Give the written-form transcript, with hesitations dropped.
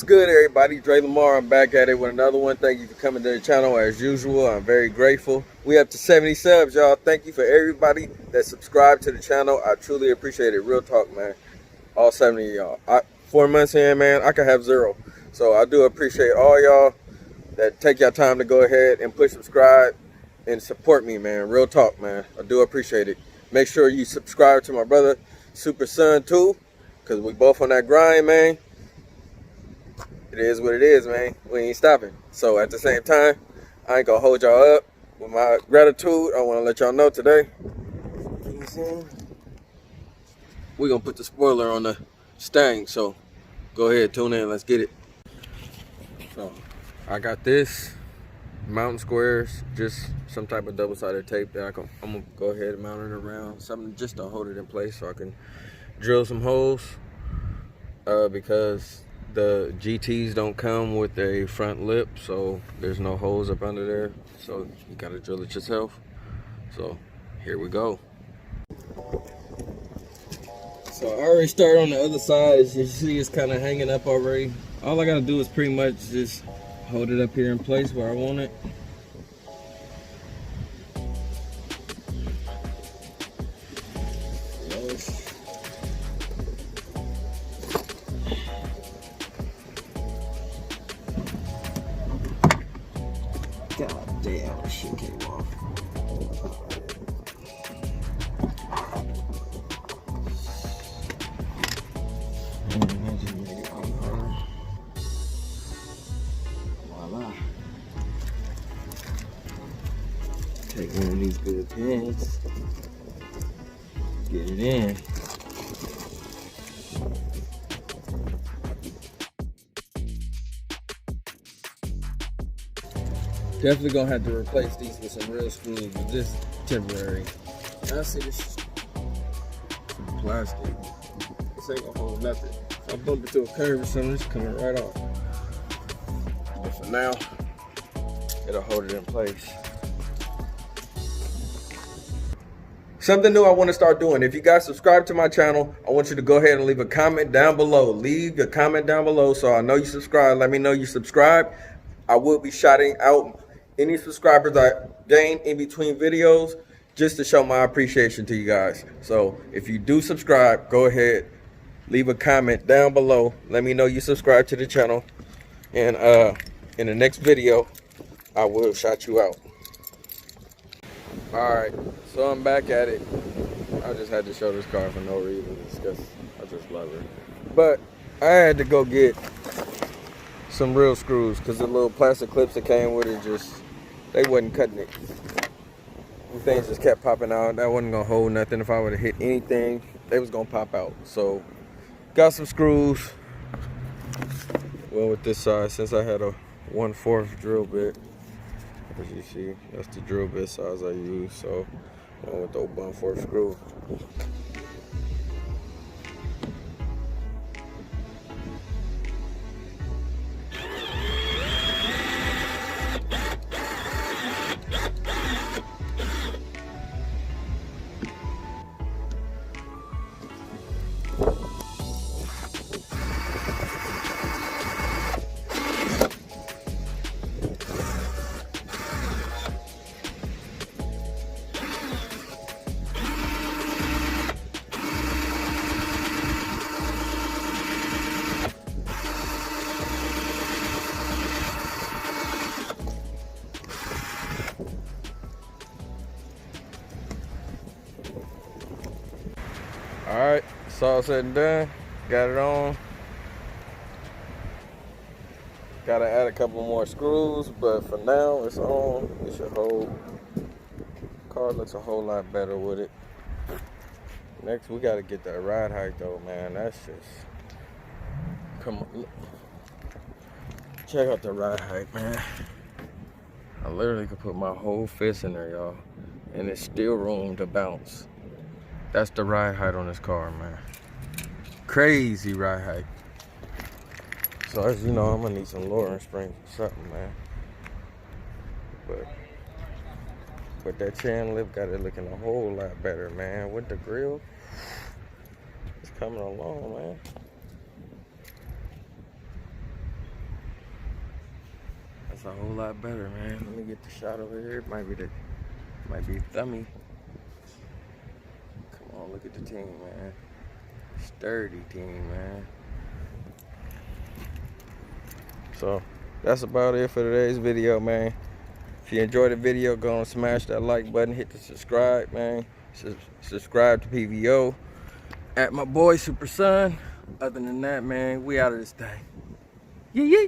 good, everybody? DRELAMARR, I'm back at it with another one. Thank you for coming to the channel as usual. I'm very grateful. We up to 70 subs, y'all. Thank you for everybody that subscribed to the channel. I truly appreciate it. Real talk, man. All 70 of y'all. 4 months in, man, I could have 0. So I do appreciate all y'all that take your time to go ahead and push subscribe and support me, man. Real talk, man. I do appreciate it. Make sure you subscribe to my brother SUPERSON too, because we both on that grind, man. It is what it is, man. We ain't stopping. So at the same time, I ain't gonna hold y'all up with my gratitude. I want to let y'all know today, we're gonna put the spoiler on the Mustang. So go ahead, tune in, let's get it. So I got this mountain squares, just some type of double-sided tape that I'm gonna go ahead and mount it around, something just to hold it in place so I can drill some holes, because the GTs don't come with a front lip, so there's no holes up under there, so you gotta drill it yourself. So here we go. So I already started on the other side. As you see, it's kind of hanging up already. All I gotta do is pretty much just hold it up here in place where I want it. God damn, this shit came off. Voila. Take one of these good pins, get it in. Definitely gonna have to replace these with some real screws, but just temporary. I see this plastic. This ain't gonna hold nothing. If I bump into a curve or something, it's coming right off. But for now, it'll hold it in place. Something new I want to start doing. If you guys subscribe to my channel, I want you to go ahead and leave a comment down below. Leave your comment down below so I know you subscribe. Let me know you subscribe. I will be shouting out any subscribers I gain in between videos just to show my appreciation to you guys. So if you do subscribe, go ahead, leave a comment down below. Let me know you subscribe to the channel. And in the next video, I will shout you out. Alright, so I'm back at it. I just had to show this car for no reason. It's because I just love her. But I had to go get some real screws because the little plastic clips that came with it, they wasn't cutting it. The things just kept popping out. That wasn't gonna hold nothing. If I would have hit anything, they was gonna pop out. So got some screws. Well, with this size, since I had a 1/4 drill bit, as you see, that's the drill bit size I use. So I went with the 1/4 screw. Alright, it's all said and done. Got it on. Gotta add a couple more screws, but for now it's on. It should hold. Car looks a whole lot better with it. Next, we gotta get that ride height though, man. That's just, come on. Look. Check out the ride height, man. I literally could put my whole fist in there, y'all, and it's still room to bounce. That's the ride height on this car, man. Crazy ride height. So as you know, I'm gonna need some lowering springs or something, man. But that chain lift got it looking a whole lot better, man. With the grill, it's coming along, man. a whole lot better, man. Let me get the shot over here. It might be thummy. Come on, look at the team, man. Sturdy team, man. So that's about it for today's video, man. If you enjoyed the video, go and smash that like button, hit the subscribe, man. Subscribe to PVO at my boy SUPERSON. Other than that, man, we out of this thing. Yeah.